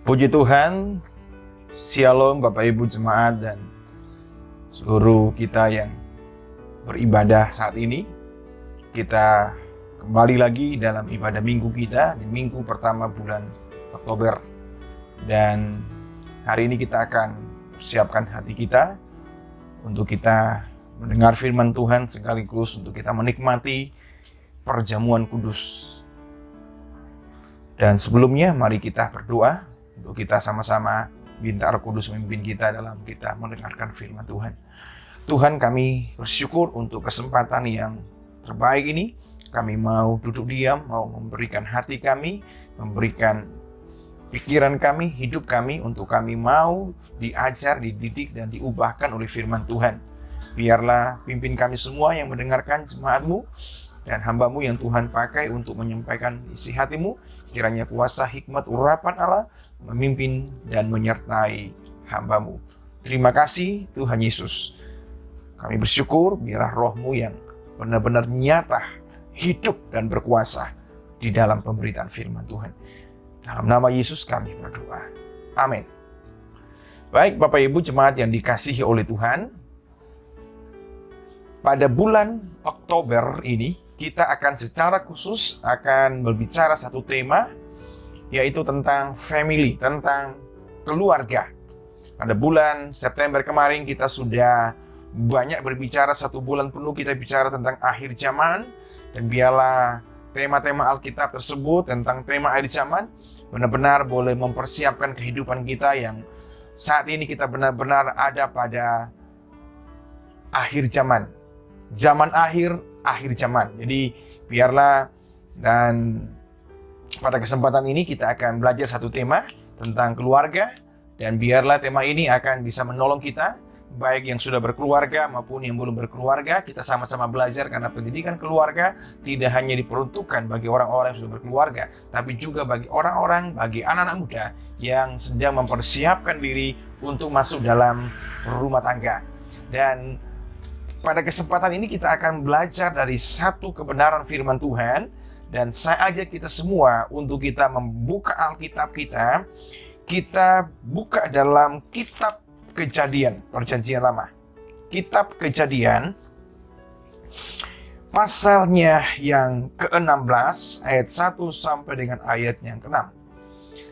Puji Tuhan, Shalom Bapak Ibu Jemaat dan seluruh kita yang beribadah saat ini. Kita kembali lagi dalam ibadah minggu kita di minggu pertama bulan Oktober. Dan hari ini kita akan persiapkan hati kita untuk kita mendengar firman Tuhan sekaligus untuk kita menikmati perjamuan kudus. Dan sebelumnya mari kita berdoa untuk kita sama-sama minta Roh Kudus memimpin kita dalam kita mendengarkan firman Tuhan. Tuhan, kami bersyukur untuk kesempatan yang terbaik ini. Kami mau duduk diam, mau memberikan hati kami, memberikan pikiran kami, hidup kami, untuk kami mau diajar, dididik, dan diubahkan oleh firman Tuhan. Biarlah pimpin kami semua yang mendengarkan jemaat-Mu dan hamba-Mu yang Tuhan pakai untuk menyampaikan isi hati-Mu. Kiranya kuasa hikmat urapan Allah memimpin dan menyertai hamba-Mu. Terima kasih Tuhan Yesus. Kami bersyukur biarlah Roh-Mu yang benar-benar nyata, hidup dan berkuasa di dalam pemberitaan firman Tuhan. Dalam nama Yesus kami berdoa. Amin. Baik Bapak Ibu jemaat yang dikasihi oleh Tuhan, pada bulan Oktober ini kita akan secara khusus akan berbicara satu tema, yaitu tentang family, tentang keluarga. Pada bulan September kemarin kita sudah banyak berbicara, satu bulan penuh kita bicara tentang akhir zaman. Dan biarlah tema-tema Alkitab tersebut tentang tema akhir zaman benar-benar boleh mempersiapkan kehidupan kita yang saat ini kita benar-benar ada pada akhir zaman. Zaman akhir zaman. Jadi biarlah, dan pada kesempatan ini kita akan belajar satu tema tentang keluarga, dan biarlah tema ini akan bisa menolong kita, baik yang sudah berkeluarga maupun yang belum berkeluarga. Kita sama-sama belajar karena pendidikan keluarga tidak hanya diperuntukkan bagi orang-orang yang sudah berkeluarga, tapi juga bagi orang-orang, bagi anak-anak muda yang sedang mempersiapkan diri untuk masuk dalam rumah tangga. Dan pada kesempatan ini kita akan belajar dari satu kebenaran firman Tuhan. Dan saya ajak kita semua untuk kita membuka Alkitab kita. Kita buka dalam kitab Kejadian, Perjanjian Lama. Kitab Kejadian, pasalnya yang ke-16, ayat 1 sampai dengan ayat yang ke-6.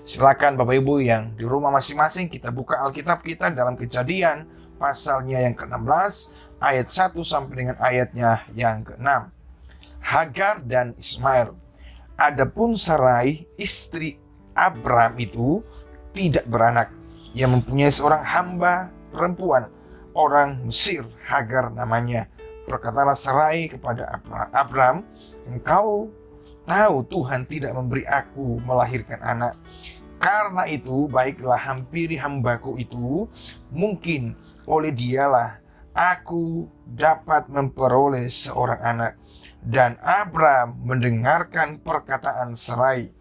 Silakan Bapak Ibu yang di rumah masing-masing, kita buka Alkitab kita dalam Kejadian, pasalnya yang ke-16, ayat 1 sampai dengan ayatnya yang ke-6. Hagar dan Ismail. Adapun Sarai, istri Abram itu tidak beranak. Ia mempunyai seorang hamba perempuan, orang Mesir, Hagar namanya. Berkatalah Sarai kepada Abram, engkau tahu Tuhan tidak memberi aku melahirkan anak. Karena itu, baiklah hampiri hambaku itu, mungkin oleh dialah aku dapat memperoleh seorang anak. Dan Abram mendengarkan perkataan Sarai.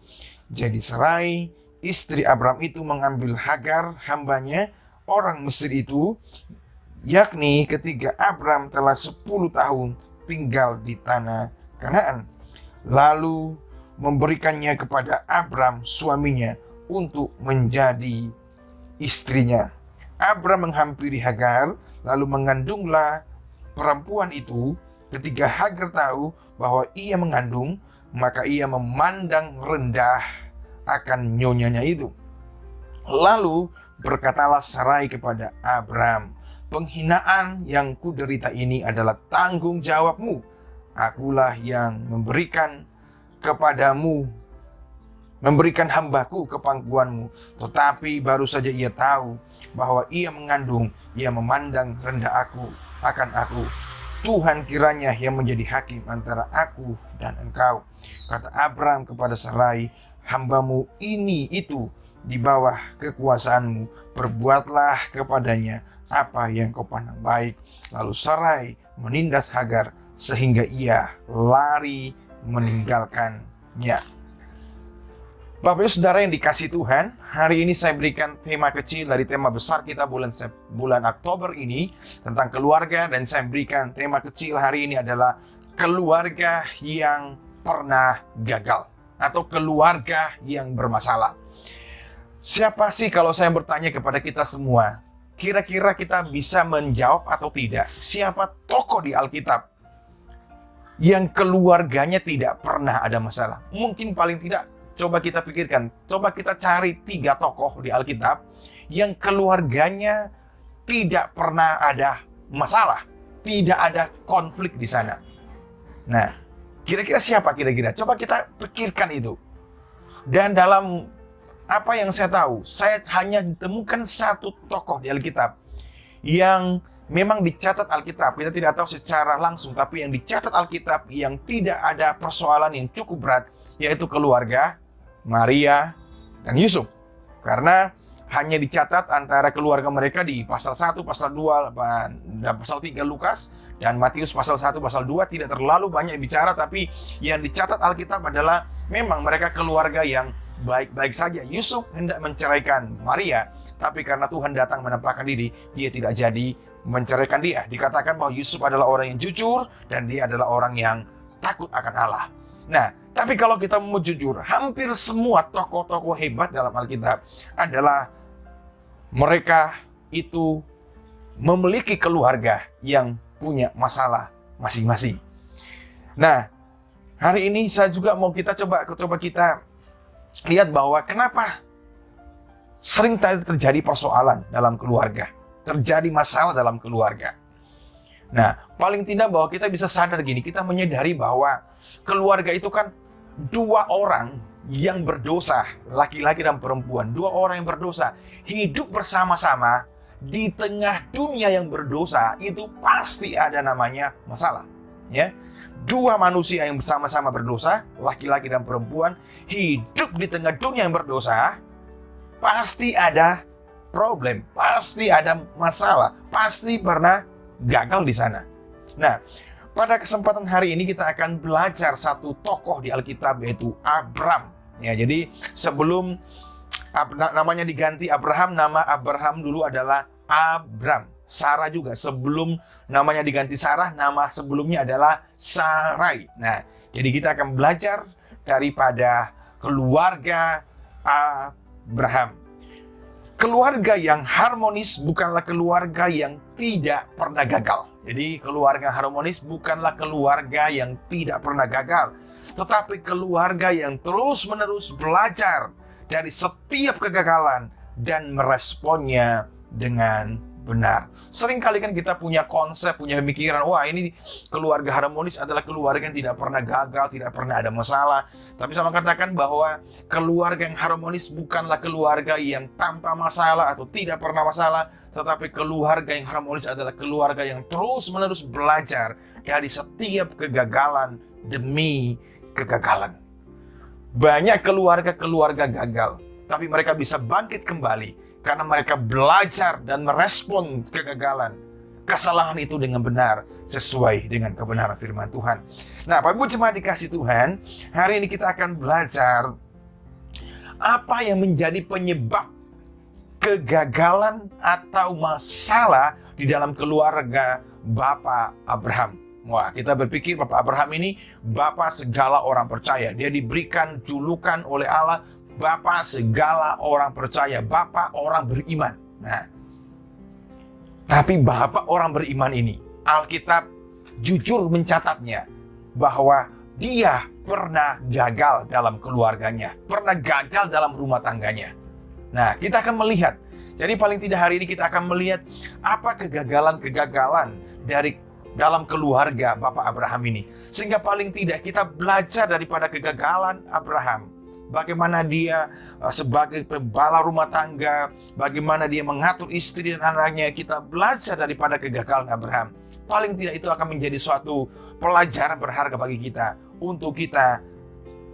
Jadi Sarai, istri Abram itu mengambil Hagar, hambanya, orang Mesir itu, yakni ketika Abram telah 10 tahun tinggal di tanah Kanaan. Lalu memberikannya kepada Abram, suaminya, untuk menjadi istrinya. Abram menghampiri Hagar, lalu mengandunglah perempuan itu. Ketika Hagar tahu bahwa ia mengandung, maka ia memandang rendah akan nyonyanya itu. Lalu berkatalah Sarai kepada Abram, penghinaan yang kuderita ini adalah tanggung jawabmu. Akulah yang memberikan hambaku ke pangkuanmu. Tetapi baru saja ia tahu bahwa ia mengandung, ia memandang rendah aku. Tuhan kiranya yang menjadi hakim antara aku dan engkau. Kata Abram kepada Sarai, hambamu itu di bawah kekuasaanmu. Perbuatlah kepadanya apa yang kau pandang baik. Lalu Sarai menindas Hagar sehingga ia lari meninggalkannya. Bapak Ibu Saudara yang dikasihi Tuhan, hari ini saya berikan tema kecil dari tema besar kita bulan Oktober ini tentang keluarga, dan saya berikan tema kecil hari ini adalah keluarga yang pernah gagal atau keluarga yang bermasalah. Siapa sih kalau saya bertanya kepada kita semua, kira-kira kita bisa menjawab atau tidak? Siapa tokoh di Alkitab yang keluarganya tidak pernah ada masalah? Mungkin paling tidak, coba kita pikirkan, coba kita cari 3 tokoh di Alkitab yang keluarganya tidak pernah ada masalah, tidak ada konflik di sana. Nah, kira-kira siapa kira-kira? Coba kita pikirkan itu. Dan dalam apa yang saya tahu, saya hanya ditemukan 1 tokoh di Alkitab yang memang dicatat Alkitab. Kita tidak tahu secara langsung, tapi yang dicatat Alkitab yang tidak ada persoalan yang cukup berat, yaitu keluarga Maria dan Yusuf. Karena hanya dicatat antara keluarga mereka di pasal 1, pasal 2, dan pasal 3 Lukas, dan Matius pasal 1, pasal 2 tidak terlalu banyak bicara, tapi yang dicatat Alkitab adalah memang mereka keluarga yang baik-baik saja. Yusuf hendak menceraikan Maria, tapi karena Tuhan datang menampakkan diri, dia tidak jadi menceraikan dia. Dikatakan bahwa Yusuf adalah orang yang jujur, dan dia adalah orang yang takut akan Allah. Nah, tapi kalau kita mau jujur, hampir semua tokoh-tokoh hebat dalam Alkitab adalah mereka itu memiliki keluarga yang punya masalah masing-masing. Nah, hari ini saya juga mau kita coba kita lihat bahwa kenapa sering terjadi persoalan dalam keluarga, terjadi masalah dalam keluarga. Nah, paling tidak bahwa kita bisa sadar gini, kita menyadari bahwa keluarga itu kan 2 orang yang berdosa, laki-laki dan perempuan, 2 orang yang berdosa, hidup bersama-sama di tengah dunia yang berdosa, itu pasti ada namanya masalah. Ya, 2 manusia yang bersama-sama berdosa, laki-laki dan perempuan, hidup di tengah dunia yang berdosa, pasti ada problem, pasti ada masalah, pasti pernah gagal di sana. Nah, pada kesempatan hari ini kita akan belajar 1 tokoh di Alkitab, yaitu Abram. Ya, jadi sebelum namanya diganti Abraham, nama Abraham dulu adalah Abram. Sarah juga sebelum namanya diganti Sarah, nama sebelumnya adalah Sarai. Nah, jadi kita akan belajar daripada keluarga Abraham. Keluarga yang harmonis bukanlah keluarga yang tidak pernah gagal. Jadi keluarga harmonis bukanlah keluarga yang tidak pernah gagal, tetapi keluarga yang terus-menerus belajar dari setiap kegagalan dan meresponnya dengan benar. Seringkali kan kita punya konsep, punya pemikiran, wah ini keluarga harmonis adalah keluarga yang tidak pernah gagal, tidak pernah ada masalah. Tapi saya katakan bahwa keluarga yang harmonis bukanlah keluarga yang tanpa masalah atau tidak pernah masalah, tetapi keluarga yang harmonis adalah keluarga yang terus-menerus belajar dari setiap kegagalan demi kegagalan. Banyak keluarga gagal, tapi mereka bisa bangkit kembali karena mereka belajar dan merespon kegagalan, kesalahan itu dengan benar, sesuai dengan kebenaran firman Tuhan. Nah, Bapak Ibu jemaat dikasih Tuhan, hari ini kita akan belajar apa yang menjadi penyebab kegagalan atau masalah di dalam keluarga Bapak Abraham. Wah, kita berpikir Bapak Abraham ini Bapak segala orang percaya. Dia diberikan julukan oleh Allah Bapak segala orang percaya, Bapak orang beriman. Nah, tapi Bapak orang beriman ini, Alkitab jujur mencatatnya bahwa dia pernah gagal dalam keluarganya, pernah gagal dalam rumah tangganya. Nah, kita akan melihat. Jadi paling tidak hari ini kita akan melihat apa kegagalan-kegagalan dari dalam keluarga Bapak Abraham ini. Sehingga paling tidak kita belajar daripada kegagalan Abraham. Bagaimana dia sebagai pembala rumah tangga, bagaimana dia mengatur istri dan anaknya. Kita belajar daripada kegagalan Abraham. Paling tidak itu akan menjadi suatu pelajaran berharga bagi kita, untuk kita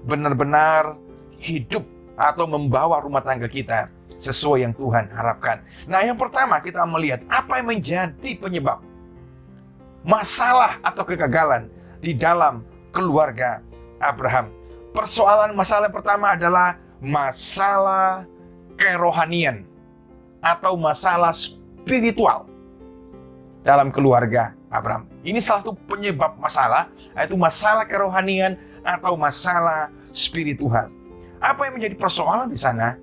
benar-benar hidup atau membawa rumah tangga kita sesuai yang Tuhan harapkan. Nah, yang pertama kita melihat apa yang menjadi penyebab masalah atau kegagalan di dalam keluarga Abraham. Persoalan masalah yang pertama adalah masalah kerohanian atau masalah spiritual dalam keluarga Abraham. Ini salah satu penyebab masalah, yaitu masalah kerohanian atau masalah spiritual. Apa yang menjadi persoalan di sana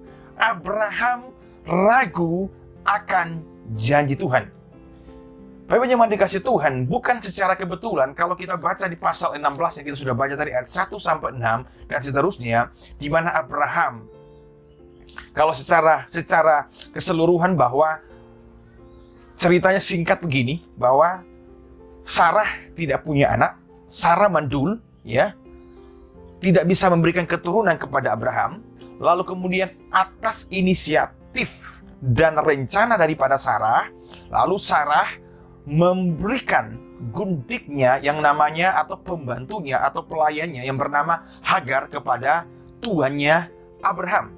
Abraham ragu akan janji Tuhan. Bapak yang dikasih Tuhan, bukan secara kebetulan kalau kita baca di pasal 16 yang kita sudah baca dari ayat 1 sampai 6 dan seterusnya, di mana Abraham, kalau secara keseluruhan bahwa ceritanya singkat begini, bahwa Sarah tidak punya anak, Sarah mandul, ya, tidak bisa memberikan keturunan kepada Abraham, lalu kemudian atas inisiatif dan rencana daripada Sarah, lalu Sarah memberikan gundiknya yang namanya atau pembantunya atau pelayannya yang bernama Hagar kepada tuannya Abraham.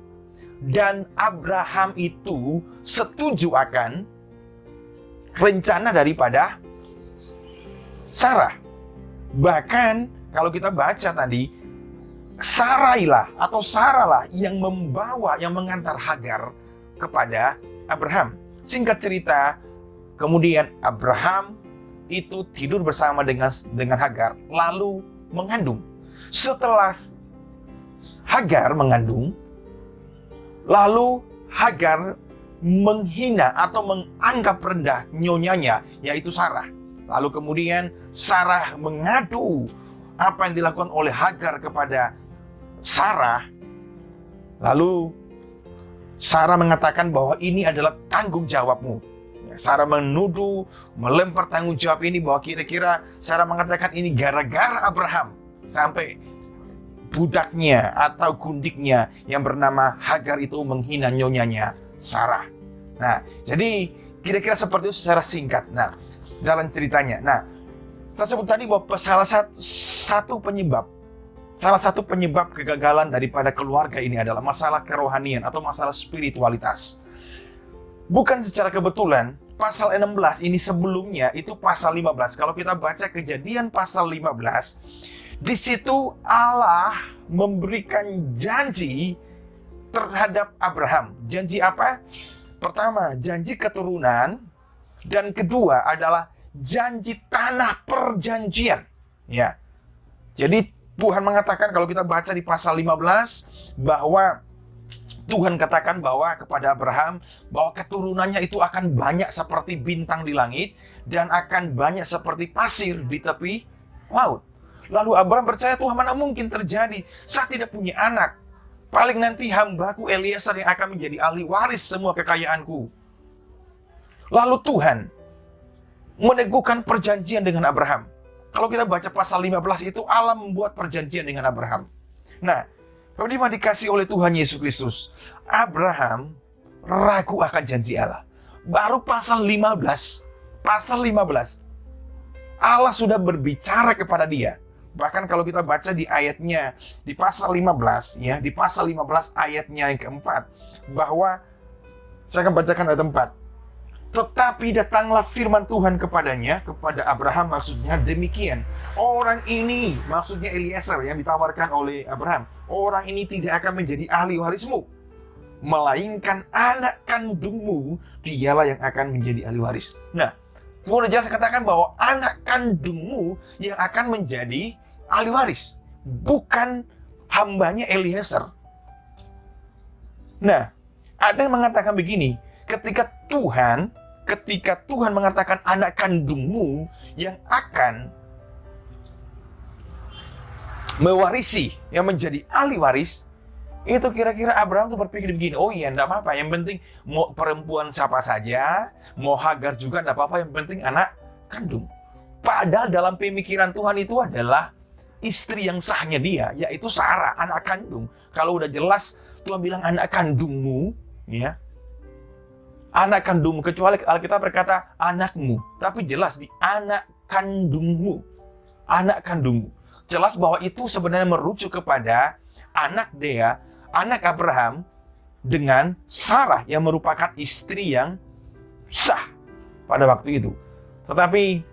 Dan Abraham itu setuju akan rencana daripada Sarah. Bahkan kalau kita baca tadi, Sarah lah yang mengantar Hagar kepada Abraham. Singkat cerita, kemudian Abraham itu tidur bersama dengan Hagar, lalu mengandung. Setelah Hagar mengandung, lalu Hagar menghina atau menganggap rendah nyonyanya, yaitu Sarah. Lalu kemudian Sarah mengadu apa yang dilakukan oleh Hagar kepada Sarah. Lalu Sarah mengatakan bahwa ini adalah tanggung jawabmu. Sarah menuduh, melempar tanggung jawab ini bahwa kira-kira Sarah mengatakan ini gara-gara Abraham sampai budaknya atau gundiknya yang bernama Hagar itu menghina nyonyanya Sarah. Nah, jadi kira-kira seperti itu secara singkat. Nah, jalan ceritanya. Nah, kita sebut tadi bahwa salah satu penyebab kegagalan daripada keluarga ini adalah masalah kerohanian atau masalah spiritualitas. Bukan secara kebetulan, pasal 16 ini sebelumnya itu pasal 15. Kalau kita baca Kejadian pasal 15, di situ Allah memberikan janji terhadap Abraham. Janji apa? Pertama, janji keturunan, dan kedua adalah janji tanah perjanjian. Ya. Jadi Tuhan mengatakan kalau kita baca di pasal 15 bahwa Tuhan katakan bahwa kepada Abraham bahwa keturunannya itu akan banyak seperti bintang di langit dan akan banyak seperti pasir di tepi laut. Lalu Abraham percaya, Tuhan, mana mungkin terjadi? Saya tidak punya anak. Paling nanti hambaku Eliezer yang akan menjadi ahli waris semua kekayaanku. Lalu Tuhan meneguhkan perjanjian dengan Abraham. Kalau kita baca pasal 15 itu Allah membuat perjanjian dengan Abraham. Nah, kalau dia dikasih oleh Tuhan Yesus Kristus, Abraham ragu akan janji Allah. Baru pasal 15, Allah sudah berbicara kepada dia. Bahkan kalau kita baca di ayatnya, di pasal 15, ya, di pasal 15 ayatnya yang keempat, bahwa, saya akan bacakan ayat 4. Tetapi datanglah firman Tuhan kepadanya, kepada Abraham maksudnya demikian. Orang ini, maksudnya Eliezer yang ditawarkan oleh Abraham, orang ini tidak akan menjadi ahli warismu, melainkan anak kandungmu, dialah yang akan menjadi ahli waris. Nah, Tuhan jelas katakan bahwa anak kandungmu yang akan menjadi ahli waris, bukan hambanya Eliezer. Nah, ada yang mengatakan begini, ketika Tuhan mengatakan anak kandungmu yang akan mewarisi, yang menjadi ahli waris, itu kira-kira Abraham tuh berpikir begini, oh iya, enggak apa-apa, yang penting mau perempuan siapa saja, mau Hagar juga enggak apa-apa, yang penting anak kandung. Padahal dalam pemikiran Tuhan itu adalah istri yang sahnya dia, yaitu Sarah, anak kandung. Kalau udah jelas Tuhan bilang anak kandungmu, ya, anak kandungmu, kecuali Alkitab berkata anakmu, tapi jelas di anak kandungmu. Anak kandungmu. Jelas bahwa itu sebenarnya merujuk kepada anak Dea, anak Abraham dengan Sarah yang merupakan istri yang sah pada waktu itu. Tetapi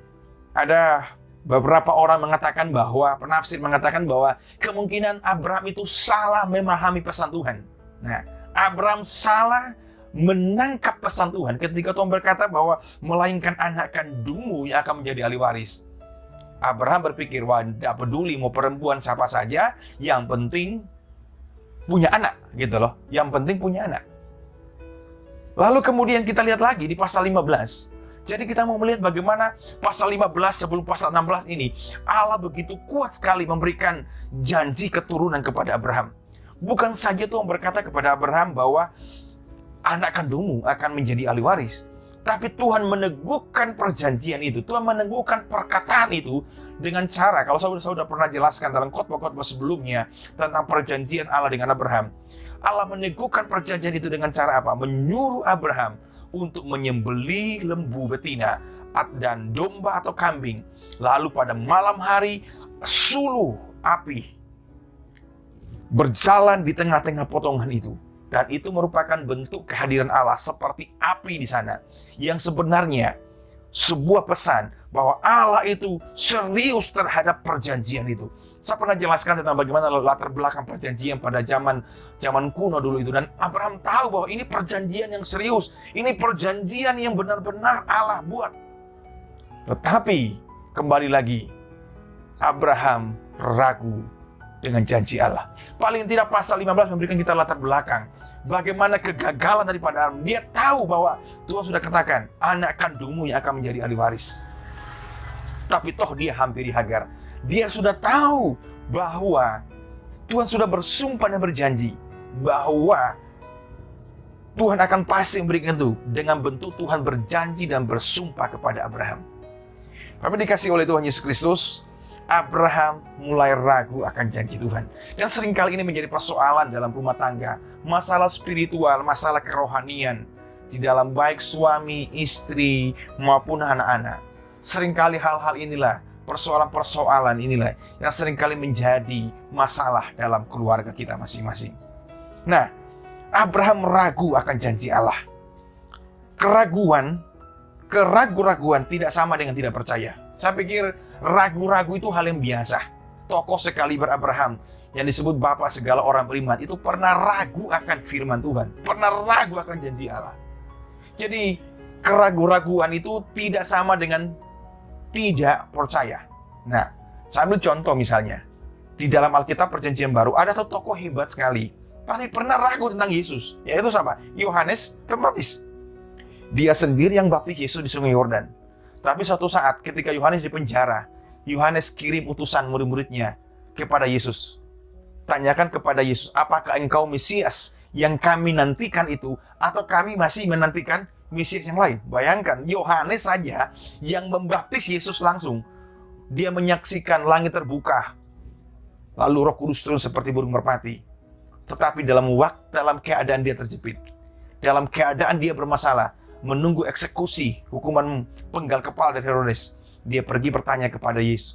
ada beberapa orang mengatakan bahwa, penafsir mengatakan bahwa kemungkinan Abraham itu salah memahami pesan Tuhan. Nah, Abraham salah menangkap pesan Tuhan ketika Tuhan berkata bahwa melainkan anak kandungmu yang akan menjadi ahli waris. Abraham berpikir, wah, tidak peduli mau perempuan siapa saja, yang penting punya anak, gitu loh. Yang penting punya anak. Lalu kemudian kita lihat lagi di pasal 15. Jadi kita mau melihat bagaimana pasal 15 sebelum pasal 16 ini, Allah begitu kuat sekali memberikan janji keturunan kepada Abraham. Bukan saja Tuhan berkata kepada Abraham bahwa anak kandungmu akan menjadi ahli waris. Tapi Tuhan meneguhkan perjanjian itu. Tuhan meneguhkan perkataan itu dengan cara, kalau saya sudah pernah jelaskan dalam khotbah-khotbah sebelumnya tentang perjanjian Allah dengan Abraham. Allah meneguhkan perjanjian itu dengan cara apa? Menyuruh Abraham untuk menyembelih lembu betina dan domba atau kambing. Lalu pada malam hari suluh api berjalan di tengah-tengah potongan itu. Dan itu merupakan bentuk kehadiran Allah seperti api di sana. Yang sebenarnya sebuah pesan bahwa Allah itu serius terhadap perjanjian itu. Saya pernah jelaskan tentang bagaimana latar belakang perjanjian pada zaman kuno dulu itu. Dan Abraham tahu bahwa ini perjanjian yang serius. Ini perjanjian yang benar-benar Allah buat. Tetapi kembali lagi, Abraham ragu dengan janji Allah. Paling tidak pasal 15 memberikan kita latar belakang. Bagaimana kegagalan daripada Abraham. Dia tahu bahwa Tuhan sudah katakan, anak kandungmu yang akan menjadi ahli waris. Tapi toh dia hampiri Hagar. Dia sudah tahu bahwa Tuhan sudah bersumpah dan berjanji bahwa Tuhan akan pasti memberikan itu. Dengan bentuk Tuhan berjanji dan bersumpah kepada Abraham. Tapi dikasih oleh Tuhan Yesus Kristus, Abraham mulai ragu akan janji Tuhan. Dan seringkali ini menjadi persoalan dalam rumah tangga. Masalah spiritual, masalah kerohanian. Di dalam baik suami, istri, maupun anak-anak. Seringkali hal-hal inilah, persoalan-persoalan inilah yang seringkali menjadi masalah dalam keluarga kita masing-masing. Nah, Abraham ragu akan janji Allah. Keraguan tidak sama dengan tidak percaya. Saya pikir ragu-ragu itu hal yang biasa. Tokoh sekaliber Abraham yang disebut bapak segala orang beriman itu pernah ragu akan firman Tuhan, pernah ragu akan janji Allah. Jadi keraguan itu tidak sama dengan tidak percaya. Nah, saya ambil contoh misalnya. Di dalam Alkitab Perjanjian Baru ada satu tokoh hebat sekali. Pasti pernah ragu tentang Yesus. Yaitu siapa? Yohanes Pembaptis. Dia sendiri yang baptis Yesus di Sungai Yordan. Tapi suatu saat ketika Yohanes di penjara, Yohanes kirim utusan murid-muridnya kepada Yesus. Tanyakan kepada Yesus, apakah engkau Mesias yang kami nantikan itu, atau kami masih menantikan Mesias yang lain? Bayangkan, Yohanes saja yang membaptis Yesus langsung. Dia menyaksikan langit terbuka, lalu Roh Kudus turun seperti burung merpati. Tetapi dalam keadaan dia terjepit, dalam keadaan dia bermasalah, menunggu eksekusi hukuman penggal kepala dari Herodes, dia pergi bertanya kepada Yesus,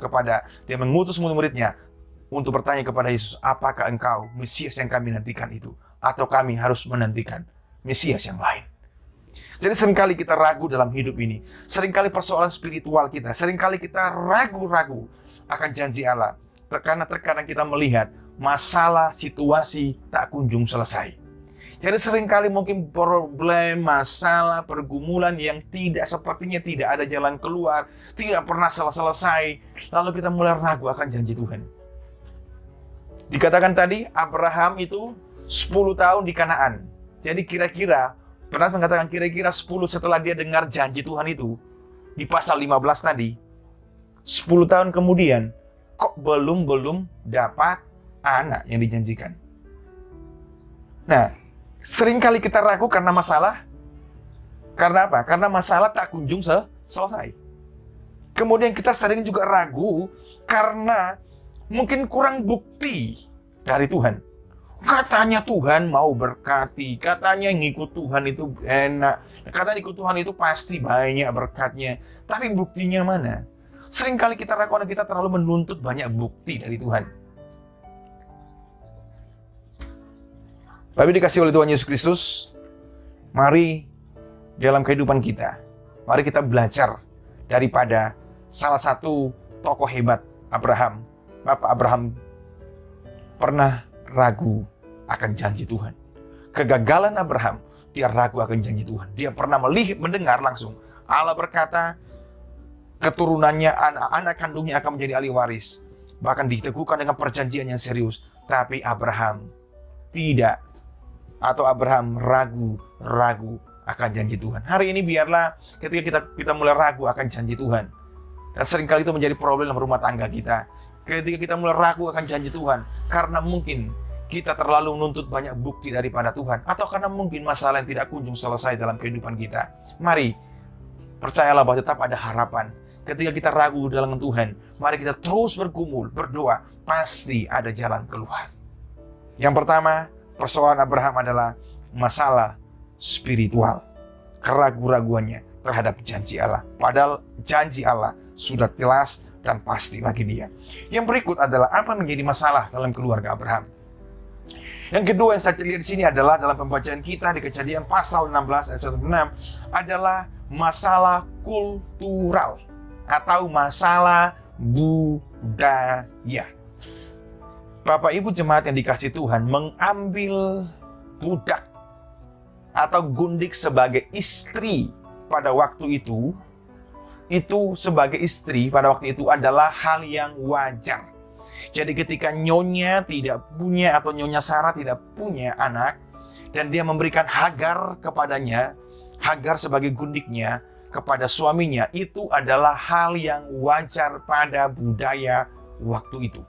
dia mengutus murid-muridnya untuk bertanya kepada Yesus, apakah engkau Mesias yang kami nantikan itu, atau kami harus menantikan Mesias yang lain? Jadi seringkali kita ragu dalam hidup ini. Seringkali persoalan spiritual kita, seringkali kita ragu-ragu akan janji Allah. Karena terkadang kita melihat masalah situasi tak kunjung selesai. Jadi seringkali mungkin problem, masalah, pergumulan yang sepertinya tidak ada jalan keluar, tidak pernah selesai. Lalu kita mulai ragu akan janji Tuhan. Dikatakan tadi, Abraham itu 10 tahun di Kanaan. Jadi kira-kira 10 setelah dia dengar janji Tuhan itu, di pasal 15 tadi, 10 tahun kemudian, kok belum dapat anak yang dijanjikan. Nah, seringkali kita ragu karena masalah. Karena apa? Karena masalah tak kunjung selesai. Kemudian kita sering juga ragu karena mungkin kurang bukti dari Tuhan. Katanya Tuhan mau berkati, katanya ngikut Tuhan itu enak, katanya ngikut Tuhan itu pasti banyak berkatnya. Tapi buktinya mana? Seringkali kita ragu karena kita terlalu menuntut banyak bukti dari Tuhan. Tapi dikasih oleh Tuhan Yesus Kristus, mari dalam kehidupan kita, mari kita belajar daripada salah satu tokoh hebat, Abraham. Bapak Abraham pernah ragu akan janji Tuhan. Kegagalan Abraham, dia ragu akan janji Tuhan. Dia pernah mendengar langsung Allah berkata, keturunannya, anak kandungnya akan menjadi ahli waris. Bahkan diteguhkan dengan perjanjian yang serius. Tapi Abraham tidak, atau Abraham ragu akan janji Tuhan. Hari ini biarlah ketika kita mulai ragu akan janji Tuhan. Dan seringkali itu menjadi problem dalam rumah tangga kita. Ketika kita mulai ragu akan janji Tuhan, karena mungkin kita terlalu menuntut banyak bukti daripada Tuhan, atau karena mungkin masalah yang tidak kunjung selesai dalam kehidupan kita. Mari, percayalah bahwa tetap ada harapan. Ketika kita ragu dalam Tuhan, mari kita terus bergumul, berdoa, pasti ada jalan keluar. Yang pertama, persoalan Abraham adalah masalah spiritual. Keraguan-raguannya terhadap janji Allah. Padahal janji Allah sudah jelas dan pasti bagi dia. Yang berikut adalah apa menjadi masalah dalam keluarga Abraham. Yang kedua yang saya lihat di sini adalah dalam pembacaan kita di Kejadian pasal 16 ayat 1-6 adalah masalah kultural atau masalah budaya. Bapak Ibu jemaat yang dikasihi Tuhan, mengambil budak atau gundik sebagai istri pada waktu itu sebagai istri pada waktu itu adalah hal yang wajar. Jadi ketika nyonya tidak punya atau nyonya Sarah tidak punya anak dan dia memberikan Hagar kepadanya, Hagar sebagai gundiknya kepada suaminya, itu adalah hal yang wajar pada budaya waktu itu.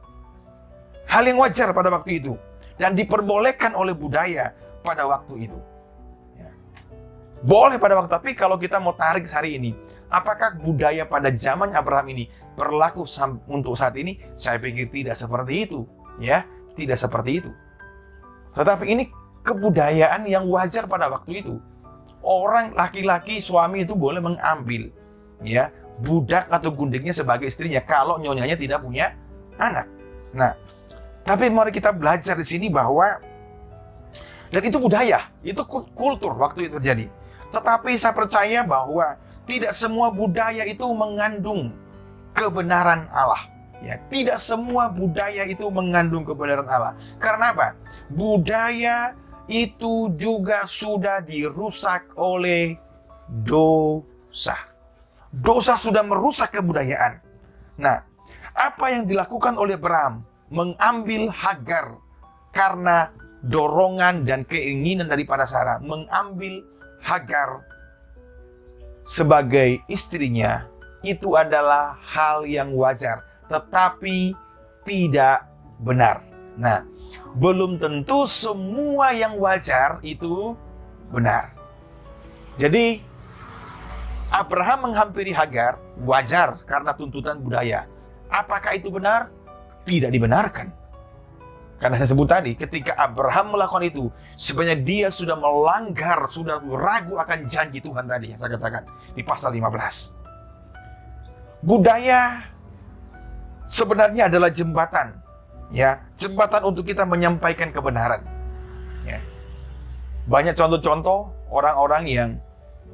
Hal yang wajar pada waktu itu dan diperbolehkan oleh budaya pada waktu itu. Boleh pada waktu, tapi kalau kita mau tarik hari ini, apakah budaya pada zaman Abraham ini berlaku untuk saat ini? Saya pikir tidak seperti itu, ya, tidak seperti itu. Tetapi ini kebudayaan yang wajar pada waktu itu. Orang laki-laki suami itu boleh mengambil, ya, budak atau gundiknya sebagai istrinya kalau nyonyanya tidak punya anak. Nah, tapi mari kita belajar di sini bahwa dan itu budaya, itu kultur waktu itu terjadi. Tetapi saya percaya bahwa tidak semua budaya itu mengandung kebenaran Allah. Ya, tidak semua budaya itu mengandung kebenaran Allah. Karena apa? Budaya itu juga sudah dirusak oleh dosa. Dosa sudah merusak kebudayaan. Nah, apa yang dilakukan oleh Abraham? Mengambil Hagar karena dorongan dan keinginan daripada Sarah, mengambil Hagar sebagai istrinya, itu adalah hal yang wajar, tetapi tidak benar. Nah, belum tentu semua yang wajar itu benar. Jadi, Abraham menghampiri Hagar wajar karena tuntutan budaya. Apakah itu benar? Tidak dibenarkan. Karena saya sebut tadi, ketika Abraham melakukan itu, sebenarnya dia sudah melanggar, sudah ragu akan janji Tuhan tadi yang saya katakan di pasal 15. Budaya sebenarnya adalah jembatan, ya, jembatan untuk kita menyampaikan kebenaran. Ya. Banyak contoh-contoh orang-orang yang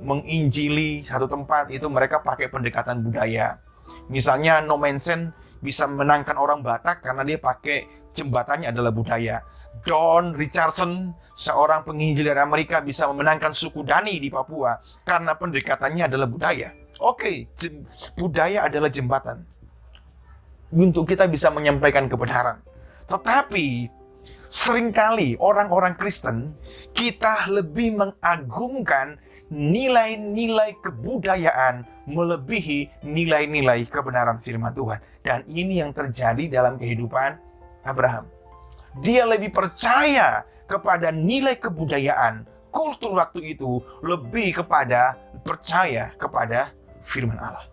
menginjili satu tempat itu mereka pakai pendekatan budaya. Misalnya No Mensen bisa menangkan orang Batak karena dia pakai jembatannya adalah budaya. Don Richardson, seorang penginjil dari Amerika, bisa memenangkan suku Dani di Papua karena pendekatannya adalah budaya. Oke, budaya adalah jembatan untuk kita bisa menyampaikan kebenaran. Tetapi seringkali orang-orang Kristen, kita lebih mengagungkan nilai-nilai kebudayaan melebihi nilai-nilai kebenaran firman Tuhan. Dan ini yang terjadi dalam kehidupan Abraham. Dia lebih percaya kepada nilai kebudayaan, kultur waktu itu, lebih kepada percaya kepada firman Allah.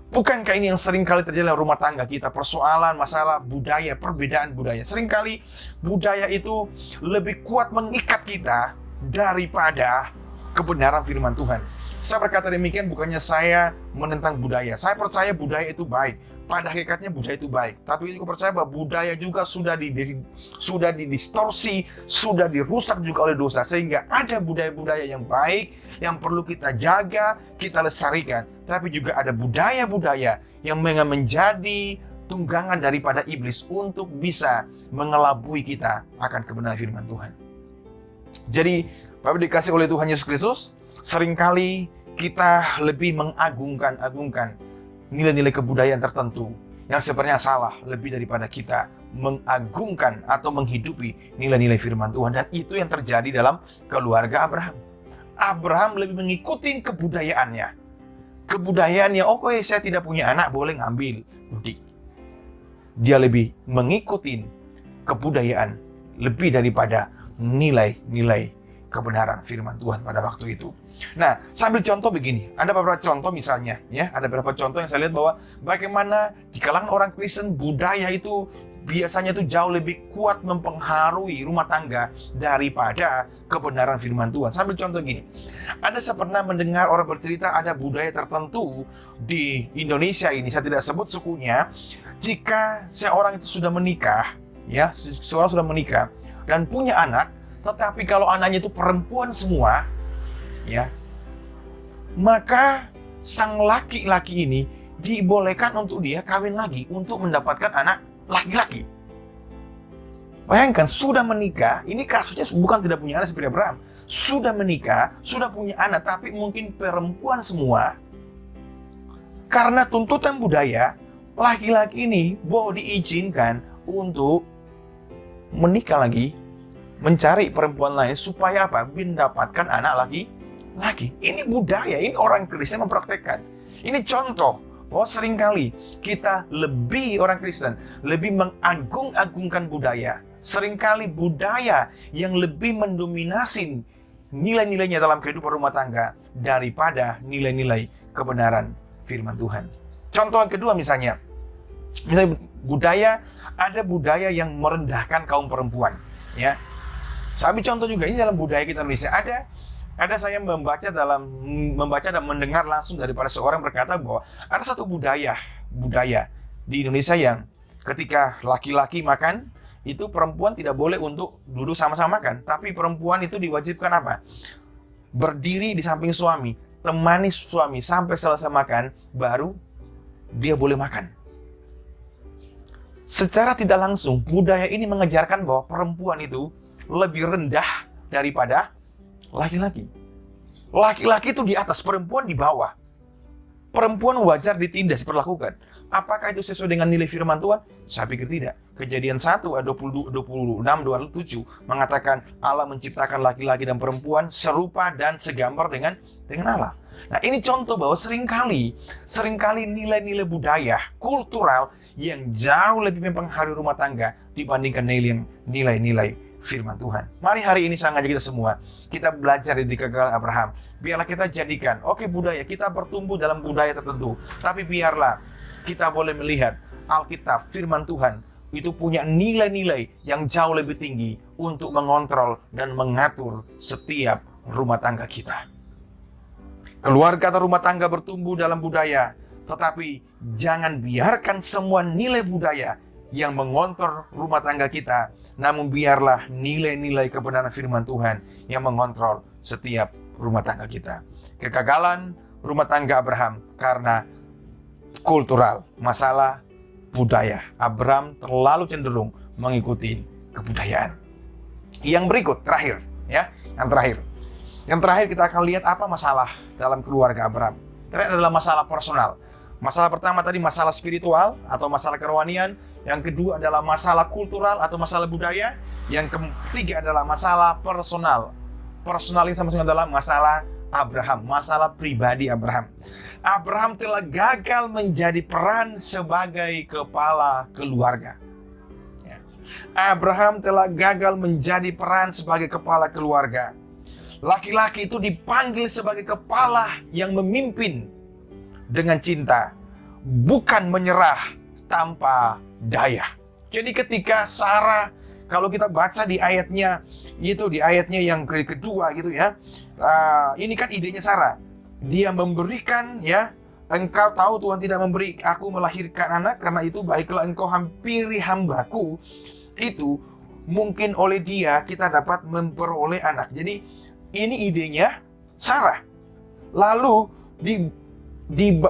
Bukankah ini yang seringkali terjadi dalam rumah tangga kita? Persoalan, masalah budaya, perbedaan budaya. Seringkali budaya itu lebih kuat mengikat kita daripada kebenaran firman Tuhan. Saya berkata demikian bukannya saya menentang budaya. Saya percaya budaya itu baik. Pada hakikatnya budaya itu baik. Tapi saya percaya bahwa budaya juga sudah didistorsi, sudah dirusak juga oleh dosa. Sehingga ada budaya-budaya yang baik, yang perlu kita jaga, kita lestarikan. Tapi juga ada budaya-budaya yang menjadi tunggangan daripada iblis untuk bisa mengelabui kita akan kebenaran firman Tuhan. Jadi, Bapak dikasih oleh Tuhan Yesus Kristus, seringkali kita lebih mengagungkan nilai-nilai kebudayaan tertentu yang sebenarnya salah lebih daripada kita mengagungkan atau menghidupi nilai-nilai firman Tuhan. Dan itu yang terjadi dalam keluarga Abraham. Abraham lebih mengikuti kebudayaannya. Kebudayaannya, oke, saya tidak punya anak, boleh ngambil mudik. Dia lebih mengikuti kebudayaan lebih daripada nilai-nilai kebenaran firman Tuhan pada waktu itu. Nah, sambil contoh begini, ada beberapa contoh misalnya, ya, ada beberapa contoh yang saya lihat bahwa bagaimana di kalangan orang Kristen budaya itu biasanya itu jauh lebih kuat mempengaruhi rumah tangga daripada kebenaran firman Tuhan. Sambil contoh gini, saya pernah mendengar orang bercerita ada budaya tertentu di Indonesia ini, saya tidak sebut sukunya, jika seorang itu sudah menikah, ya, seorang sudah menikah dan punya anak, tetapi kalau anaknya itu perempuan semua, ya, maka sang laki-laki ini dibolehkan untuk dia kawin lagi untuk mendapatkan anak laki-laki. Bayangkan, sudah menikah, ini kasusnya bukan tidak punya anak seperti Abraham. Sudah menikah, sudah punya anak, tapi mungkin perempuan semua. Karena tuntutan budaya, laki-laki ini boleh diizinkan untuk menikah lagi, mencari perempuan lain supaya apa? Mendapatkan anak lagi. Ini budaya, ini orang Kristen mempraktekkan. Ini contoh bahwa seringkali kita orang Kristen lebih mengagung-agungkan budaya. Seringkali budaya yang lebih mendominasi nilai-nilainya dalam kehidupan rumah tangga daripada nilai-nilai kebenaran firman Tuhan. Contoh yang kedua misalnya ada budaya yang merendahkan kaum perempuan, ya. Saya ambil contoh juga, ini dalam budaya kita Indonesia ada saya membaca dan mendengar langsung daripada seorang berkata bahwa ada satu budaya di Indonesia yang ketika laki-laki makan, itu perempuan tidak boleh untuk duduk sama-sama makan, tapi perempuan itu diwajibkan apa? Berdiri di samping suami, temani suami sampai selesai makan, baru dia boleh makan. Secara tidak langsung, budaya ini mengajarkan bahwa perempuan itu lebih rendah daripada laki-laki. Laki-laki itu di atas, perempuan di bawah. Perempuan wajar ditindas, diperlakukan. Apakah itu sesuai dengan nilai firman Tuhan? Saya pikir tidak. Kejadian 1 ayat 26-27 mengatakan Allah menciptakan laki-laki dan perempuan serupa dan segambar dengan Allah. Nah, ini contoh bahwa seringkali nilai-nilai budaya, kultural yang jauh lebih mempengaruhi rumah tangga dibandingkan nilai-nilai firman Tuhan. Mari hari ini saya ngajak kita semua, kita belajar dari kegagalan Abraham. Biarlah kita jadikan, budaya, kita bertumbuh dalam budaya tertentu. Tapi biarlah kita boleh melihat Alkitab, firman Tuhan, itu punya nilai-nilai yang jauh lebih tinggi untuk mengontrol dan mengatur setiap rumah tangga kita. Keluarga atau rumah tangga bertumbuh dalam budaya, tetapi jangan biarkan semua nilai budaya yang mengontrol rumah tangga kita, namun biarlah nilai-nilai kebenaran firman Tuhan yang mengontrol setiap rumah tangga kita. Kegagalan rumah tangga Abraham karena kultural, masalah budaya. Abraham terlalu cenderung mengikuti kebudayaan. Yang berikut, Yang terakhir kita akan lihat apa masalah dalam keluarga Abraham. Terakhir adalah masalah personal. Masalah pertama tadi masalah spiritual atau masalah kerohanian. Yang kedua adalah masalah kultural atau masalah budaya. Yang ketiga adalah masalah personal. Personal ini sama-sama adalah masalah Abraham, masalah pribadi Abraham. Abraham telah gagal menjadi peran sebagai kepala keluarga. Abraham telah gagal menjadi peran sebagai kepala keluarga. Laki-laki itu dipanggil sebagai kepala yang memimpin dengan cinta, bukan menyerah tanpa daya. Jadi ketika Sarah, kalau kita baca di ayatnya yang kedua gitu ya, ini kan idenya Sarah. Dia memberikan, ya, engkau tahu Tuhan tidak memberi aku melahirkan anak, karena itu baiklah engkau hampiri hambaku. Itu mungkin oleh dia kita dapat memperoleh anak. Jadi ini idenya Sarah. Lalu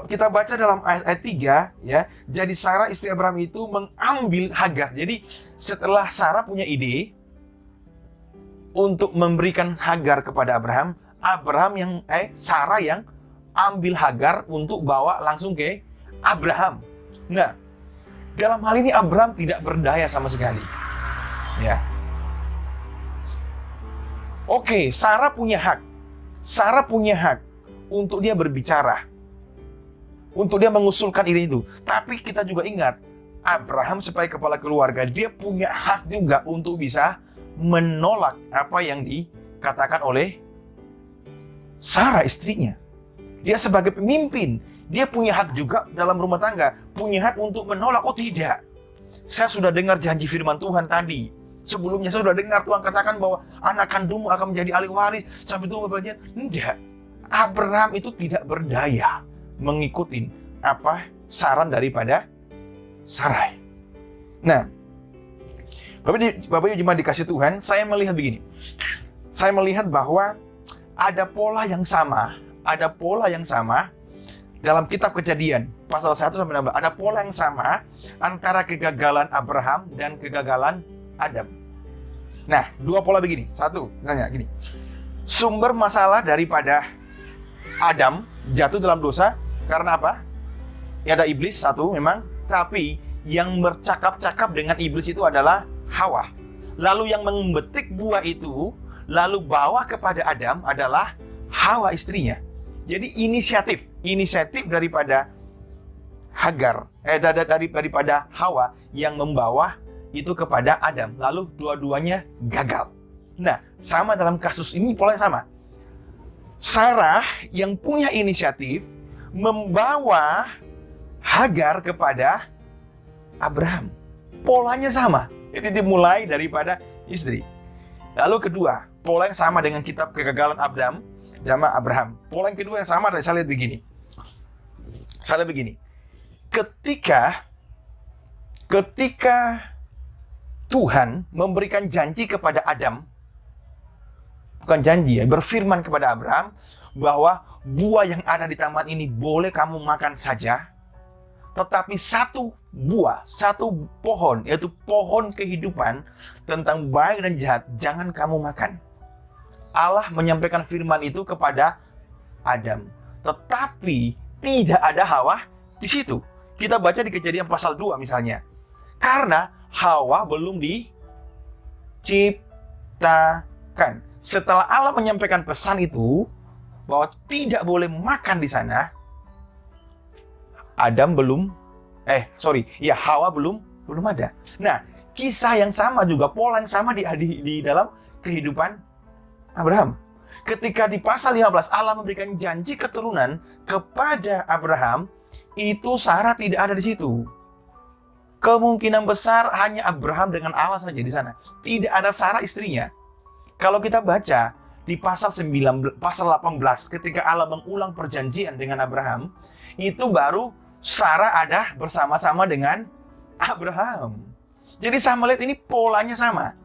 kita baca dalam ayat 3, ya. Jadi Sarah istri Abraham itu mengambil Hagar. Jadi setelah Sarah punya ide untuk memberikan Hagar kepada Abraham, Sarah yang ambil Hagar untuk bawa langsung ke Abraham. Nah, dalam hal ini Abraham tidak berdaya sama sekali. Ya. Oke, Sarah punya hak. Sarah punya hak untuk dia berbicara, untuk dia mengusulkan ide itu. Tapi kita juga ingat, Abraham sebagai kepala keluarga, dia punya hak juga untuk bisa menolak apa yang dikatakan oleh Sarah istrinya. Dia sebagai pemimpin, dia punya hak juga dalam rumah tangga, punya hak untuk menolak. Oh tidak, saya sudah dengar janji firman Tuhan tadi. Sebelumnya saya sudah dengar Tuhan katakan bahwa anak kandungmu akan menjadi ahli waris sampai itu bagian. Tidak, Abraham itu tidak berdaya mengikuti apa saran daripada Sarai. Nah, Bapak Ibu jemaat dikasih Tuhan, saya melihat begini. Saya melihat bahwa ada pola yang sama, dalam kitab Kejadian pasal 1 sampai 16. Ada pola yang sama antara kegagalan Abraham dan kegagalan Adam. Nah, dua pola begini. Satu, misalnya gini. Sumber masalah daripada Adam jatuh dalam dosa karena apa? Ya, ada iblis satu memang, tapi yang bercakap-cakap dengan iblis itu adalah Hawa. Lalu yang memetik buah itu lalu bawa kepada Adam adalah Hawa istrinya. Jadi inisiatif daripada Hagar, daripada Hawa yang membawa itu kepada Adam. Lalu dua-duanya gagal. Nah, sama dalam kasus ini pola yang sama. Sarah yang punya inisiatif membawa Hagar kepada Abraham. Polanya sama. Jadi dimulai daripada istri. Lalu kedua, pola yang sama dengan kitab kegagalan Adam sama Abraham. Pola yang kedua yang sama, saya lihat begini. Ketika Tuhan memberikan janji kepada Adam, bukan janji ya, berfirman kepada Abraham bahwa buah yang ada di taman ini boleh kamu makan saja, tetapi satu pohon, yaitu pohon kehidupan tentang baik dan jahat, jangan kamu makan. Allah menyampaikan firman itu kepada Adam, tetapi tidak ada Hawa di situ. Kita baca di Kejadian pasal 2 misalnya. Karena Hawa belum diciptakan. Setelah Allah menyampaikan pesan itu bahwa tidak boleh makan di sana, Hawa belum ada. Nah, kisah yang sama juga, pola yang sama di dalam kehidupan Abraham. Ketika di pasal 15 Allah memberikan janji keturunan kepada Abraham, itu Sarah tidak ada di situ. Kemungkinan besar hanya Abraham dengan Allah saja di sana. Tidak ada Sarah istrinya. Kalau kita baca di pasal 18 ketika Allah mengulang perjanjian dengan Abraham, itu baru Sarah ada bersama-sama dengan Abraham. Jadi saya melihat ini polanya sama.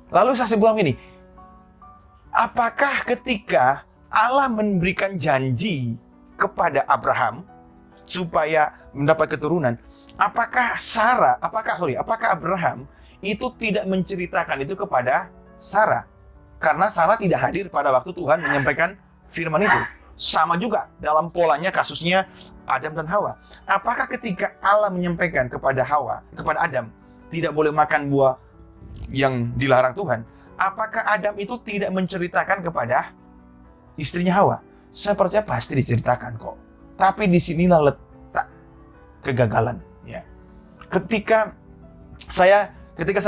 Lalu saya sebut begini, apakah ketika Allah memberikan janji kepada Abraham supaya mendapat keturunan, apakah Abraham itu tidak menceritakan itu kepada Sarah? Karena Sarah tidak hadir pada waktu Tuhan menyampaikan firman itu. Sama juga dalam polanya kasusnya Adam dan Hawa. Apakah ketika Allah menyampaikan kepada Adam, tidak boleh makan buah yang dilarang Tuhan, apakah Adam itu tidak menceritakan kepada istrinya Hawa? Saya percaya pasti diceritakan kok. Tapi disinilah letak kegagalan. Ya. Ketika saya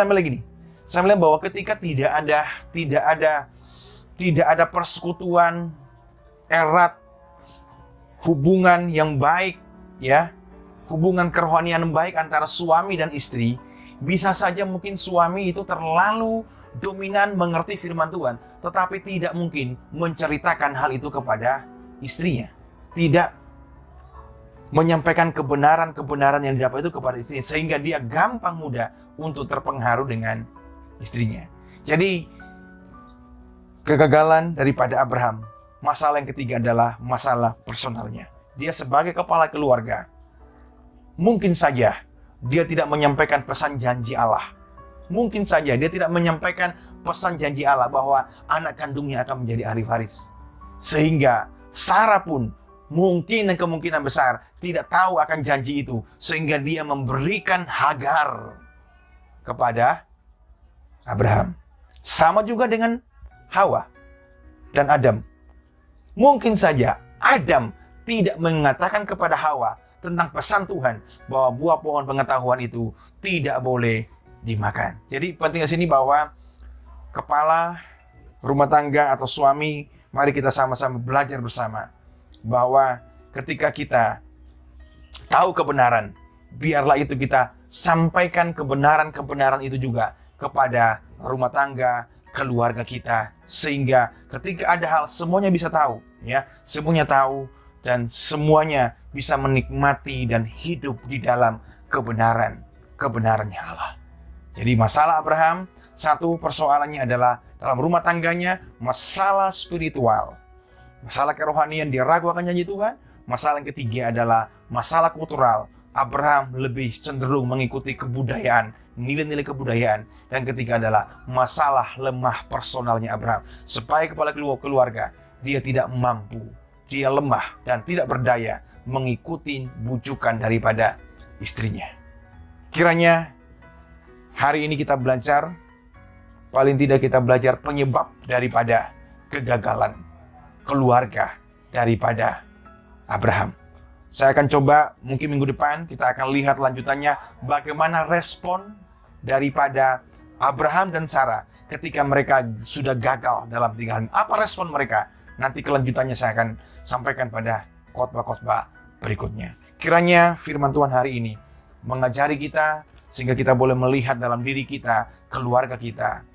melihat gini, saya melihat bahwa ketika tidak ada persekutuan erat, hubungan yang baik, ya, hubungan kerohanian yang baik antara suami dan istri, bisa saja mungkin suami itu terlalu dominan mengerti firman Tuhan, tetapi tidak mungkin menceritakan hal itu kepada istrinya. Tidak menyampaikan kebenaran yang didapat itu kepada istrinya, sehingga dia gampang mudah untuk terpengaruh dengan istrinya. Jadi, kegagalan daripada Abraham. Masalah yang ketiga adalah masalah personalnya. Dia sebagai kepala keluarga, mungkin saja dia tidak menyampaikan pesan janji Allah. Mungkin saja dia tidak menyampaikan pesan janji Allah bahwa anak kandungnya akan menjadi ahli waris. Sehingga Sarah pun mungkin dan kemungkinan besar tidak tahu akan janji itu. Sehingga dia memberikan Hagar kepada Abraham. Sama juga dengan Hawa dan Adam. Mungkin saja Adam tidak mengatakan kepada Hawa tentang pesan Tuhan bahwa buah pohon pengetahuan itu tidak boleh dimakan. Jadi penting di sini bahwa kepala rumah tangga atau suami, mari kita sama-sama belajar bersama bahwa ketika kita tahu kebenaran, biarlah itu kita sampaikan kebenaran-kebenaran itu juga kepada rumah tangga, keluarga kita, sehingga ketika ada hal semuanya bisa tahu, ya, semuanya tahu dan semuanya bisa menikmati dan hidup di dalam kebenarannya Allah. Jadi masalah Abraham, satu persoalannya adalah dalam rumah tangganya masalah spiritual, masalah kerohanian, dia ragu akan janji Tuhan. Masalah yang ketiga adalah masalah kultural. Abraham lebih cenderung mengikuti kebudayaan, nilai-nilai kebudayaan. Dan ketiga adalah masalah lemah personalnya Abraham. Sebagai kepala keluarga, dia tidak mampu, dia lemah dan tidak berdaya mengikuti bujukan daripada istrinya. Kiranya hari ini kita belajar, paling tidak kita belajar penyebab daripada kegagalan keluarga daripada Abraham. Saya akan coba, mungkin minggu depan kita akan lihat lanjutannya bagaimana respon daripada Abraham dan Sarah ketika mereka sudah gagal dalam tinggalan. Apa respon mereka? Nanti kelanjutannya saya akan sampaikan pada khotbah-khotbah berikutnya. Kiranya firman Tuhan hari ini mengajari kita sehingga kita boleh melihat dalam diri kita, keluarga kita,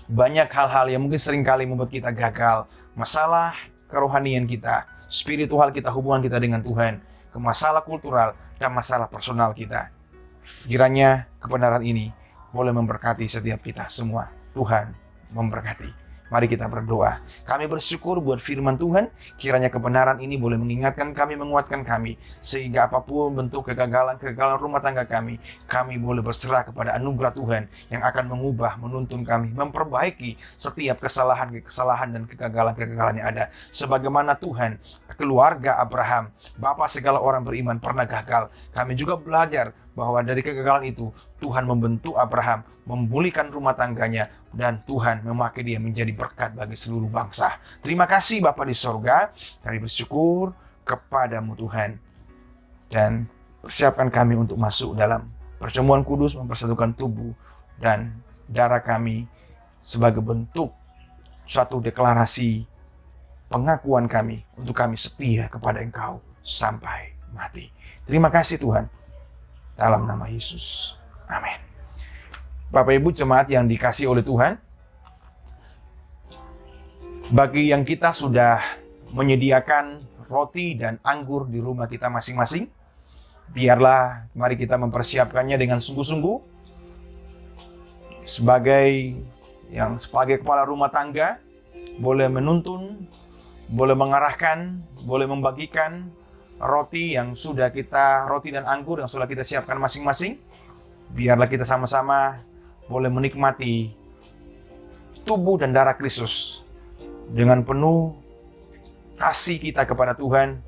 banyak hal-hal yang mungkin seringkali membuat kita gagal. Masalah kerohanian kita, spiritual kita, hubungan kita dengan Tuhan, ke masalah kultural dan masalah personal kita. Kiranya kebenaran ini boleh memberkati setiap kita semua. Tuhan memberkati. Mari kita berdoa. Kami bersyukur buat firman Tuhan. Kiranya kebenaran ini boleh mengingatkan kami, menguatkan kami. Sehingga apapun bentuk kegagalan rumah tangga kami boleh berserah kepada anugerah Tuhan yang akan mengubah, menuntun kami, memperbaiki setiap kesalahan dan kegagalan yang ada. Sebagaimana Tuhan, keluarga Abraham, Bapa segala orang beriman pernah gagal. Kami juga belajar bahwa dari kegagalan itu Tuhan membentuk Abraham, memulihkan rumah tangganya, dan Tuhan memakai dia menjadi berkat bagi seluruh bangsa. Terima kasih Bapa di sorga, kami bersyukur kepadamu Tuhan, dan persiapkan kami untuk masuk dalam perjamuan kudus, mempersatukan tubuh dan darah kami sebagai bentuk suatu deklarasi pengakuan kami untuk kami setia kepada Engkau sampai mati. Terima kasih Tuhan. Dalam nama Yesus. Amin. Bapak Ibu jemaat yang dikasihi oleh Tuhan, bagi yang kita sudah menyediakan roti dan anggur di rumah kita masing-masing, biarlah mari kita mempersiapkannya dengan sungguh-sungguh. Sebagai kepala rumah tangga, boleh menuntun, boleh mengarahkan, boleh membagikan roti dan anggur yang sudah kita siapkan masing-masing. Biarlah kita sama-sama boleh menikmati tubuh dan darah Kristus dengan penuh kasih kita kepada Tuhan,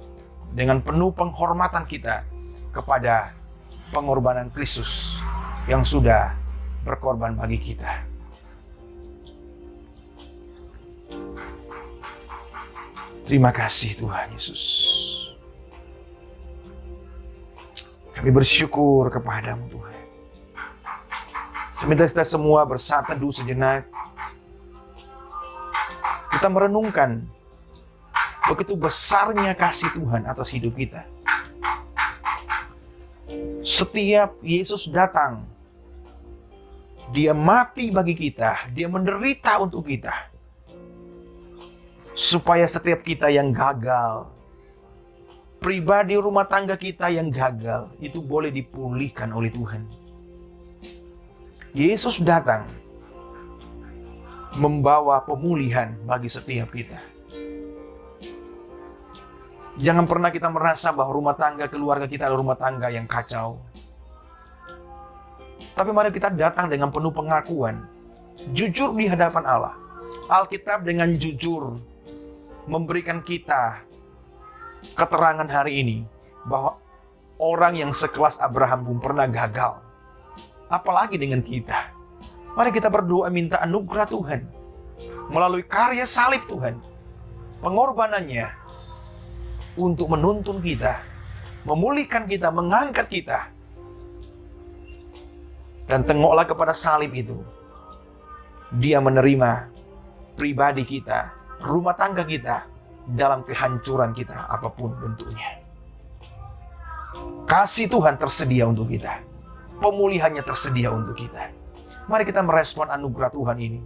dengan penuh penghormatan kita kepada pengorbanan Kristus yang sudah berkorban bagi kita. Terima kasih Tuhan Yesus. Kami bersyukur kepadamu Tuhan. Seminta kita semua bersatu teduh sejenak. Kita merenungkan begitu besarnya kasih Tuhan atas hidup kita. Setiap Yesus datang, Dia mati bagi kita, Dia menderita untuk kita. Supaya setiap kita yang gagal, pribadi rumah tangga kita yang gagal, itu boleh dipulihkan oleh Tuhan. Yesus datang membawa pemulihan bagi setiap kita. Jangan pernah kita merasa bahwa rumah tangga keluarga kita adalah rumah tangga yang kacau. Tapi mari kita datang dengan penuh pengakuan, jujur di hadapan Allah. Alkitab dengan jujur memberikan kita keterangan hari ini bahwa orang yang sekelas Abraham pun pernah gagal. Apalagi dengan kita. Mari kita berdoa minta anugerah Tuhan. melalui karya salib Tuhan, pengorbanannya untuk menuntun kita, memulihkan kita, mengangkat kita. Dan tengoklah kepada salib itu. Dia menerima pribadi kita, rumah tangga kita, dalam kehancuran kita, apapun bentuknya. Kasih Tuhan tersedia untuk kita. Pemulihannya tersedia untuk kita. Mari kita merespon anugerah Tuhan ini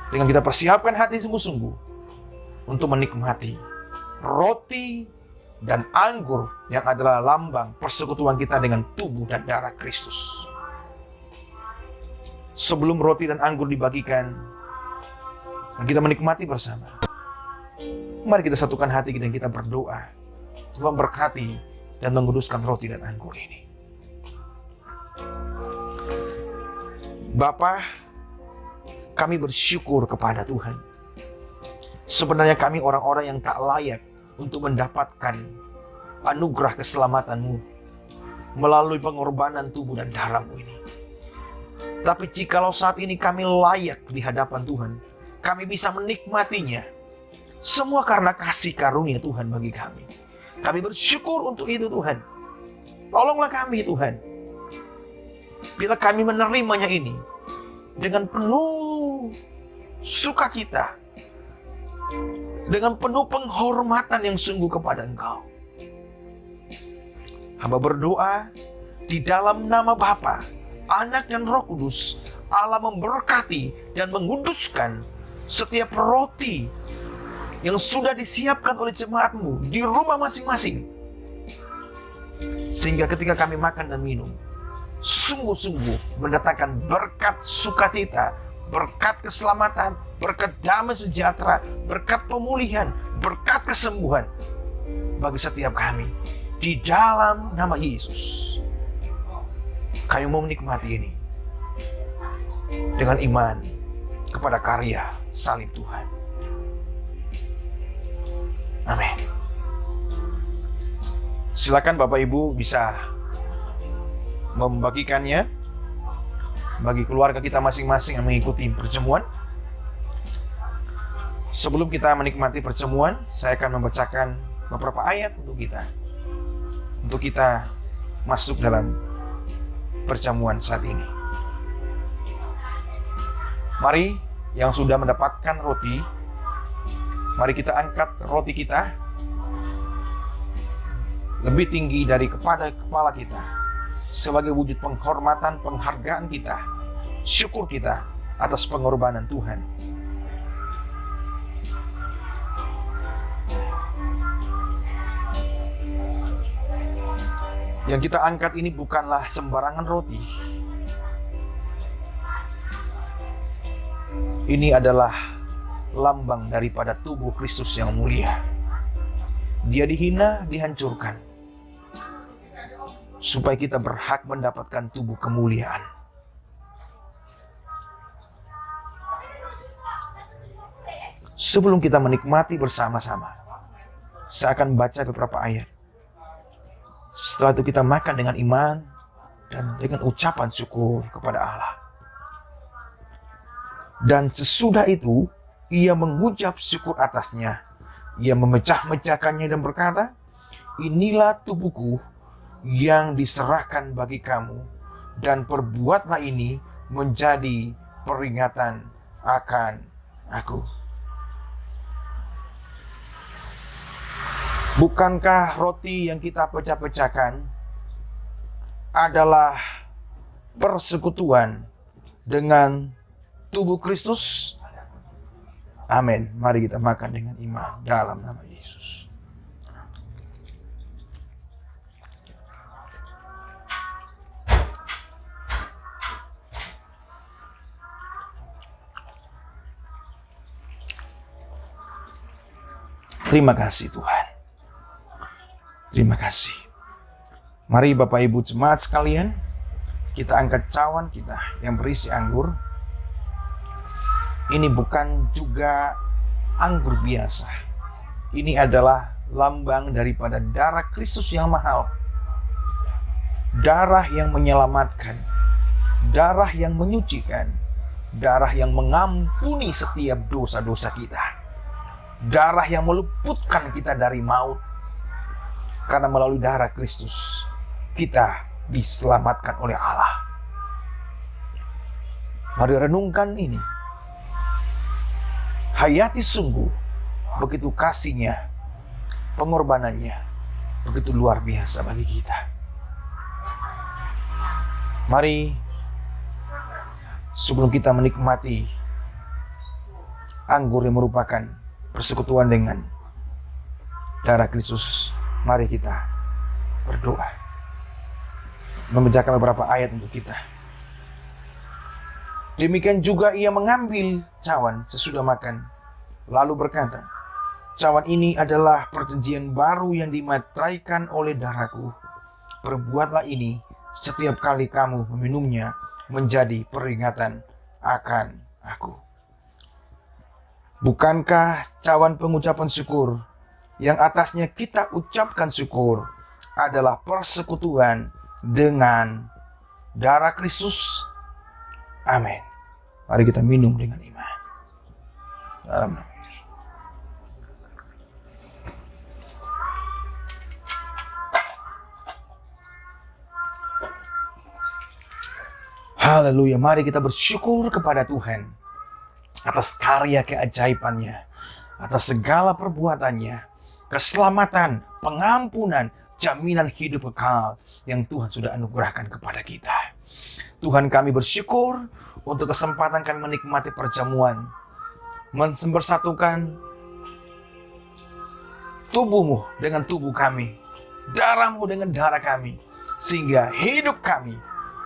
dengan kita persiapkan hati sungguh-sungguh untuk menikmati roti dan anggur yang adalah lambang persekutuan kita dengan tubuh dan darah Kristus. Sebelum roti dan anggur dibagikan dan kita menikmati bersama, mari kita satukan hati dan kita berdoa. Tuhan berkati dan menguduskan roti dan anggur ini. Bapa, kami bersyukur kepada Tuhan. Sebenarnya kami orang-orang yang tak layak untuk mendapatkan anugerah keselamatan-Mu melalui pengorbanan tubuh dan darah-Mu ini. Tapi jikalau saat ini kami layak di hadapan Tuhan, kami bisa menikmatinya. Semua karena kasih karunia Tuhan bagi kami. Kami bersyukur untuk itu Tuhan. Tolonglah kami Tuhan. Bila kami menerimanya ini dengan penuh sukacita, dengan penuh penghormatan yang sungguh kepada Engkau. Hamba berdoa di dalam nama Bapa, Anak dan Roh Kudus, Allah memberkati dan menguduskan setiap roti yang sudah disiapkan oleh jemaat-Mu di rumah masing-masing. Sehingga ketika kami makan dan minum, sungguh-sungguh mendatangkan berkat sukacita, berkat keselamatan, berkat damai sejahtera, berkat pemulihan, berkat kesembuhan bagi setiap kami. Di dalam nama Yesus, kami mau menikmati ini dengan iman kepada karya salib Tuhan. Amin. Silakan Bapak Ibu bisa membagikannya bagi keluarga kita masing-masing yang mengikuti perjamuan. Sebelum kita menikmati perjamuan, saya akan membacakan beberapa ayat untuk kita masuk dalam perjamuan saat ini. Mari yang sudah mendapatkan roti, mari kita angkat roti kita lebih tinggi dari kepada kepala kita sebagai wujud penghormatan, penghargaan kita, syukur kita atas pengorbanan Tuhan. Yang kita angkat ini bukanlah sembarangan roti. Ini adalah lambang daripada tubuh Kristus yang mulia. Dia dihina, dihancurkan, supaya kita berhak mendapatkan tubuh kemuliaan. Sebelum kita menikmati bersama-sama, saya akan baca beberapa ayat. Setelah itu kita makan dengan iman dan dengan ucapan syukur kepada Allah. Dan sesudah itu, ia mengucap syukur atasnya. Ia memecah-mecahkannya dan berkata, inilah tubuhku yang diserahkan bagi kamu, dan perbuatlah ini menjadi peringatan akan aku. Bukankah roti yang kita pecah-pecahkan adalah persekutuan dengan tubuh Kristus? Amin. Mari kita makan dengan iman dalam nama Yesus. Terima kasih Tuhan. Terima kasih. Mari Bapak Ibu jemaat sekalian, kita angkat cawan kita yang berisi anggur. Ini bukan juga anggur biasa. Ini adalah lambang daripada darah Kristus yang mahal. Darah yang menyelamatkan, darah yang menyucikan, darah yang mengampuni setiap dosa-dosa kita, darah yang meluputkan kita dari maut. Karena melalui darah Kristus kita diselamatkan oleh Allah. Mari renungkan ini. Hayati sungguh begitu kasihnya, pengorbanannya begitu luar biasa bagi kita. Mari sebelum kita menikmati anggur yang merupakan persekutuan dengan darah Kristus, mari kita berdoa. Membacakan beberapa ayat untuk kita. Demikian juga ia mengambil cawan sesudah makan, lalu berkata, cawan ini adalah perjanjian baru yang dimateraikan oleh darahku. Perbuatlah ini setiap kali kamu meminumnya menjadi peringatan akan aku. Bukankah cawan pengucapan syukur yang atasnya kita ucapkan syukur adalah persekutuan dengan darah Kristus? Amin. Mari kita minum dengan iman. Dalam nama Yesus. Haleluya. Mari kita bersyukur kepada Tuhan atas karya keajaibannya, atas segala perbuatannya, keselamatan, pengampunan, jaminan hidup kekal yang Tuhan sudah anugerahkan kepada kita. Tuhan, kami bersyukur untuk kesempatan kami menikmati perjamuan, mempersatukan tubuhmu dengan tubuh kami, darahmu dengan darah kami, sehingga hidup kami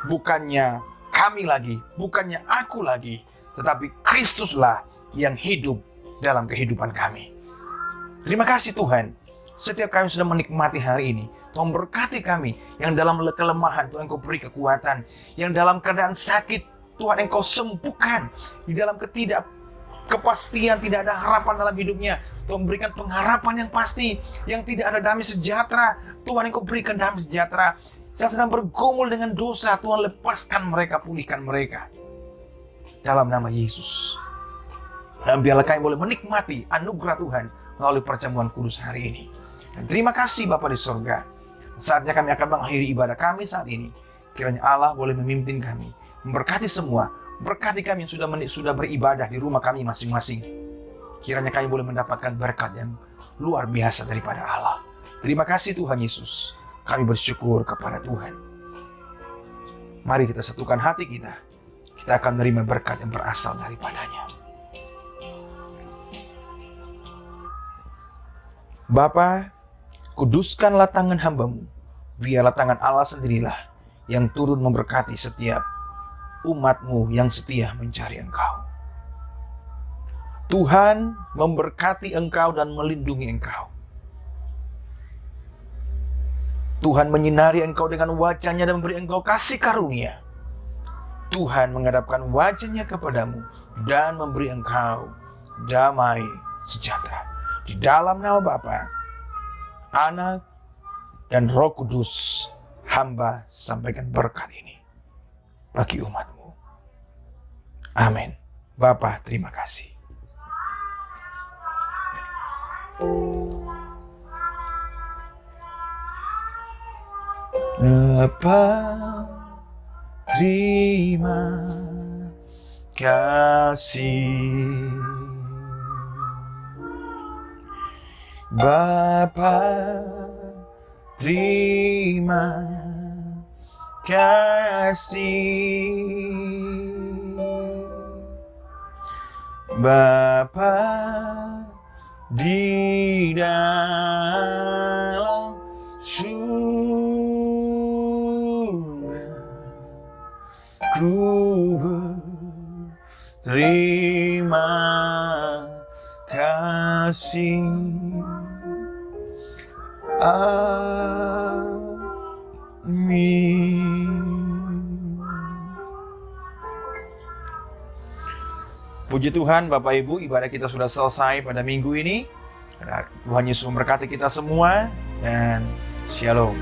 bukannya kami lagi, bukannya aku lagi, tetapi Kristuslah yang hidup dalam kehidupan kami. Terima kasih Tuhan, setiap kami sudah menikmati hari ini, Tuhan berkati kami. Yang dalam kelemahan, Tuhan Engkau beri kekuatan. Yang dalam keadaan sakit, Tuhan Engkau sembuhkan. Di dalam ketidakkepastian, tidak ada harapan dalam hidupnya, Tuhan berikan pengharapan yang pasti. Yang tidak ada damai sejahtera, Tuhan Engkau berikan damai sejahtera. Yang sedang bergumul dengan dosa, Tuhan lepaskan mereka, pulihkan mereka. Dalam nama Yesus. Dan biarlah kami boleh menikmati anugerah Tuhan melalui perjamuan kudus hari ini. Dan terima kasih Bapa di surga. Saatnya kami akan mengakhiri ibadah kami saat ini. Kiranya Allah boleh memimpin kami, memberkati semua, berkati kami yang sudah beribadah di rumah kami masing-masing. Kiranya kami boleh mendapatkan berkat yang luar biasa daripada Allah. Terima kasih Tuhan Yesus. Kami bersyukur kepada Tuhan. Mari kita satukan hati kita. Kita akan menerima berkat yang berasal daripadanya. Bapa, kuduskanlah tangan hamba-Mu, biarlah tangan Allah sendirilah yang turun memberkati setiap umat-Mu yang setia mencari Engkau. Tuhan memberkati Engkau dan melindungi Engkau. Tuhan menyinari Engkau dengan wajah-Nya dan memberi Engkau kasih karunia. Tuhan menghadapkan wajah-Nya kepadamu dan memberi Engkau damai sejahtera. Di dalam nama Bapa, Anak, dan Roh Kudus, hamba sampaikan berkat ini bagi umat-Mu. Amin. Bapa, terima kasih. Bapa, terima kasih. Bapa, terima kasih. Bapa di dalam surga, ku berterima kasih. Amin. Puji Tuhan, Bapak Ibu, ibadah kita sudah selesai pada minggu ini. Tuhan Yesus memberkati kita semua dan shalom.